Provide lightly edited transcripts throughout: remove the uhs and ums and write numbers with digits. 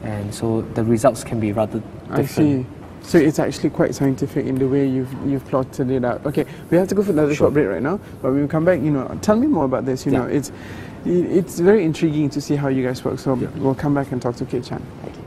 and so the results can be rather different. I see. So it's actually quite scientific in the way you've plotted it out. Okay, we have to go for another short break right now, but when we come back, tell me more about this. You know, it's very intriguing to see how you guys work. So we'll come back and talk to Kit-chan. Thank you.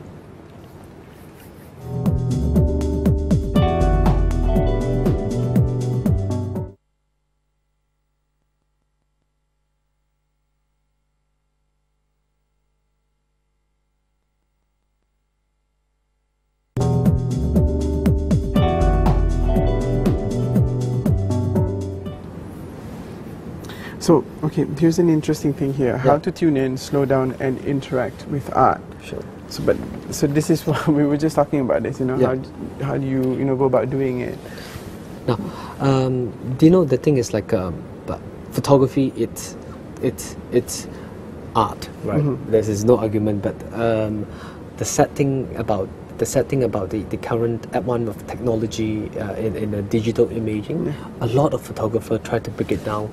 So, okay, here's an interesting thing here. How to tune in, slow down, and interact with art. Sure. So this is what we were just talking about this, how do you go about doing it? Now, the thing is like, photography, it's art, right? There's no argument, but the sad thing about the current advance of technology in digital imaging, a lot of photographers try to break it down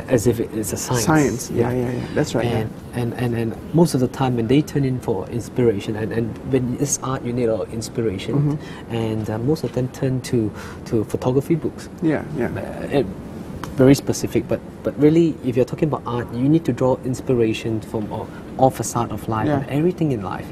as if it is a science. That's right. And most of the time when they turn in for inspiration, and when it's art, you need a lot of inspiration, and most of them turn to photography books. Very specific, but really, if you're talking about art, you need to draw inspiration from all facade of life, and everything in life.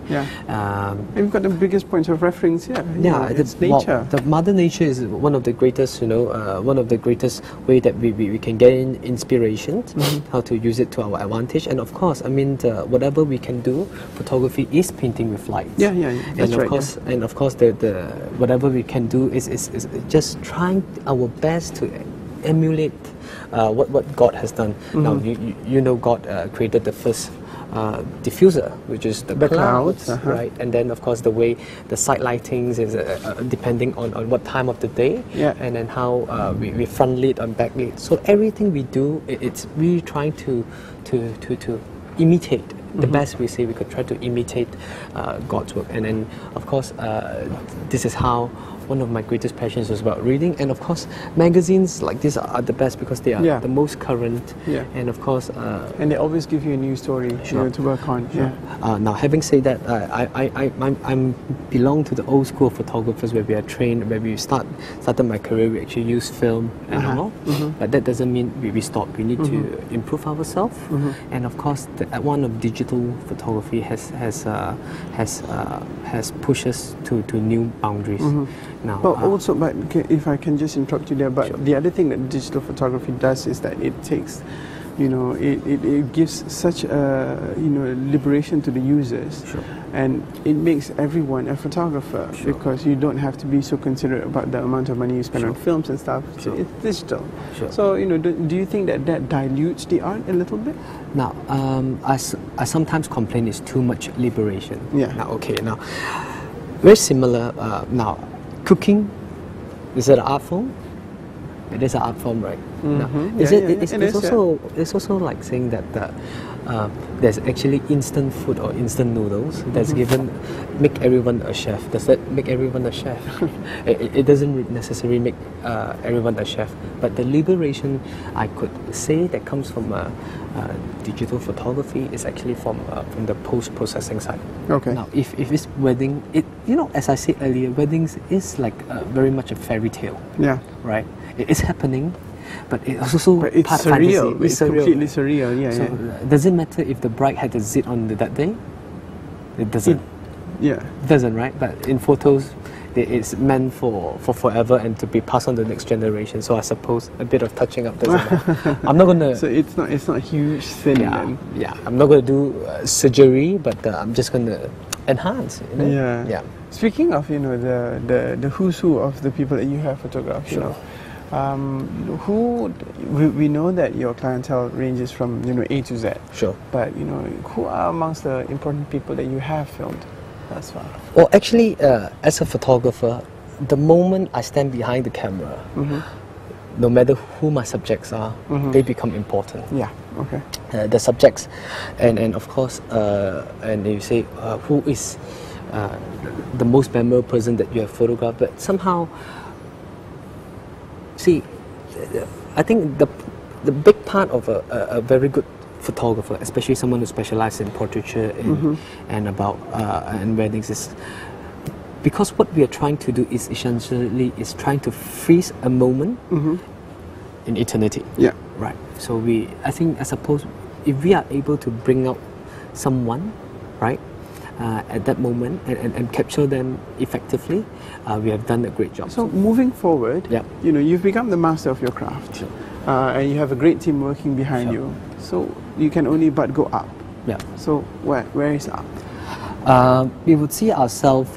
And we've got the biggest points of reference here. It's nature. The Mother Nature is one of the greatest, one of the greatest way that we can gain inspiration, how to use it to our advantage. And of course, I mean, whatever we can do, photography is painting with light. That's right. And of course, the whatever we can do is just trying our best to emulate what God has done. Now, God created the first diffuser, which is the clouds, right? And then, of course, the way the side lightings is depending on what time of the day, and then how we front lit and back lit. So everything we do, it's really trying to imitate. The best we say, we could try to imitate God's work. And then, of course, this is how one of my greatest passions is about reading. And of course, magazines like this are the best because they are the most current. And of course, and they always give you a new story to work on. Now, having said that, I belong to the old school of photographers where we are trained, where we started my career, we actually use film and all. But that doesn't mean we stop. We need to improve ourselves. And of course, the one of digital photography has pushed us to new boundaries. Now, but if I can just interrupt you there, but the other thing that digital photography does is that it takes, it gives such a liberation to the users, and it makes everyone a photographer because you don't have to be so considerate about the amount of money you spend on films and stuff. So it's digital. So do you think that dilutes the art a little bit? Now, I sometimes complain it's too much liberation. Now, very similar. Now, cooking, is it an art form? It is an art form, right? It's also like saying that there's actually instant food or instant noodles that's make everyone a chef. Does that make everyone a chef? It doesn't necessarily make everyone a chef, but the liberation, I could say, that comes from digital photography is actually from the post-processing side. Now, if it's wedding, as I said earlier, weddings is like very much a fairy tale. Right? It's happening, but it's also part surreal. Fantasy. It's completely surreal. So does it matter if the bride had a zit on that day? It doesn't. It doesn't, right? But in photos, it's meant for forever and to be passed on to the next generation. So I suppose a bit of touching up doesn't matter. I'm not gonna. So it's not a huge thing. Then. I'm not gonna do surgery, but I'm just gonna enhance. Speaking of the who's who of the people that you have photographed, we know that your clientele ranges from A to Z. But who are amongst the important people that you have filmed thus far? Well, actually, as a photographer, the moment I stand behind the camera, no matter who my subjects are, they become important. The subjects, and of course, and you say who is the most memorable person that you have photographed, but somehow. See, I think the big part of a very good photographer, especially someone who specializes in portraiture and weddings, is because what we are trying to do is essentially trying to freeze a moment in eternity. Yeah. Right. So I suppose if we are able to bring out someone, right, at that moment and capture them effectively, we have done a great job. So moving forward, you know, you've become the master of your craft, Sure. And you have a great team working behind you. So you can only but go up. Yeah. So where is up? We would see ourselves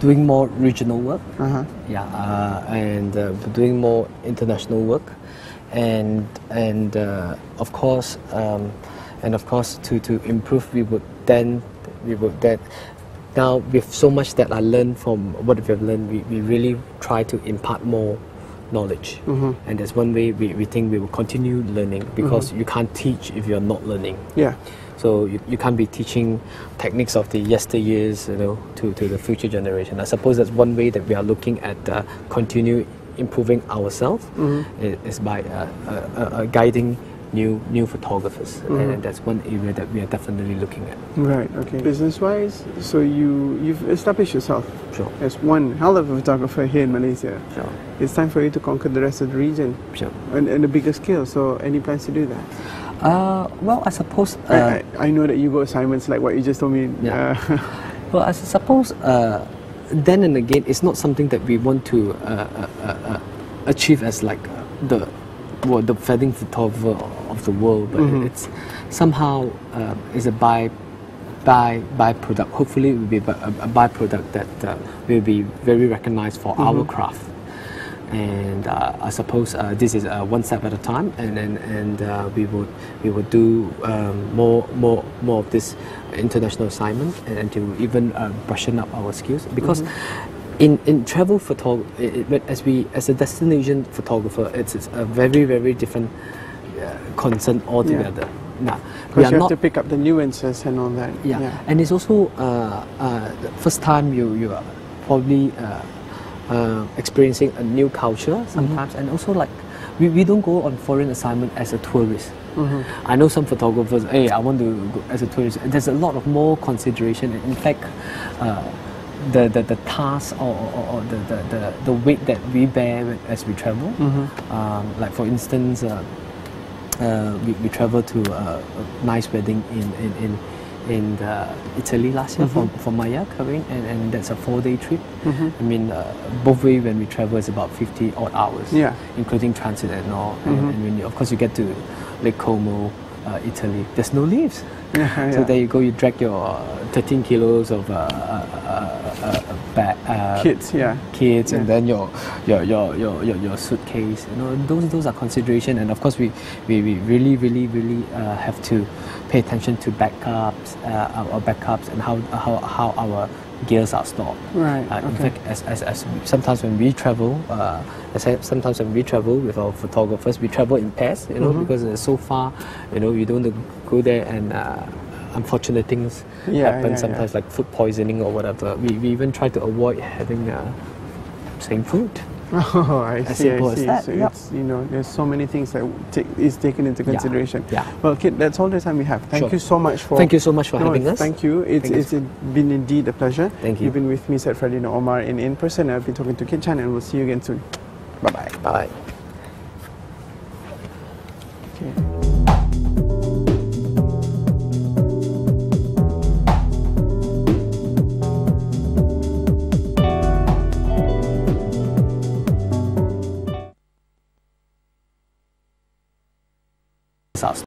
doing more regional work, and doing more international work, and of course, to improve, we would then now with so much that I learned from what we have learned, we really try to impart more knowledge, and that's one way we think we will continue learning, because you can't teach if you're not learning. Yeah. So you can't be teaching techniques of the yesteryears, you know, to the future generation. I suppose that's one way that we are looking at continue improving ourselves, is by guiding new photographers, and that's one area that we are definitely looking at. Right. Okay. Business-wise, so you've established yourself as one hell of a photographer here in Malaysia. Sure. It's time for you to conquer the rest of the region, and a bigger scale. So any plans to do that? Well, I suppose I know that you got assignments like what you just told me. Yeah. Well, I suppose then and again, it's not something that we want to achieve as like the wedding photographer of the world, but it's somehow is a byproduct. Hopefully, it will be a byproduct that will be very recognized for our craft. And I suppose this is one step at a time, and we would do more of this international assignment, and to even brushing up our skills, because in travel photography, as a destination photographer, it's a very different concern altogether. Now, because you have to pick up the nuances and all that. And it's also the first time you are probably experiencing a new culture sometimes, and also like we don't go on foreign assignment as a tourist. I know some photographers, hey, I want to go as a tourist. There's a lot of more consideration. In fact, the task or the weight that we bear as we travel. Like for instance, we traveled to a nice wedding in Italy last year for Maya, Karin, and that's a 4-day trip. I mean, both ways when we travel is about 50 odd hours, including transit and all. And when of course you get to Lake Como, Italy, there's no leaves. So there you go, you drag your 13 kilos of kids, and then your suitcase. You know, those are consideration, and of course we really have to pay attention to backups, our backups, and how our gears are stored. Right. In fact, as sometimes when we travel, sometimes when we travel with our photographers, we travel in pairs. You know, because it's so far. You know, you don't want to go there and unfortunate things happen. Sometimes like food poisoning or whatever. We even try to avoid having same food. Oh, I see. That. So it's, you know, there's so many things that is taken into consideration. Well, Kit, that's all the time we have. Thank you so much for having us. Thank you. It's been indeed a pleasure. Thank you. You've been with me, Said Ferdinand Omar, in person. I've been talking to KIDCHAN, and we'll see you again soon. Bye-bye. Bye.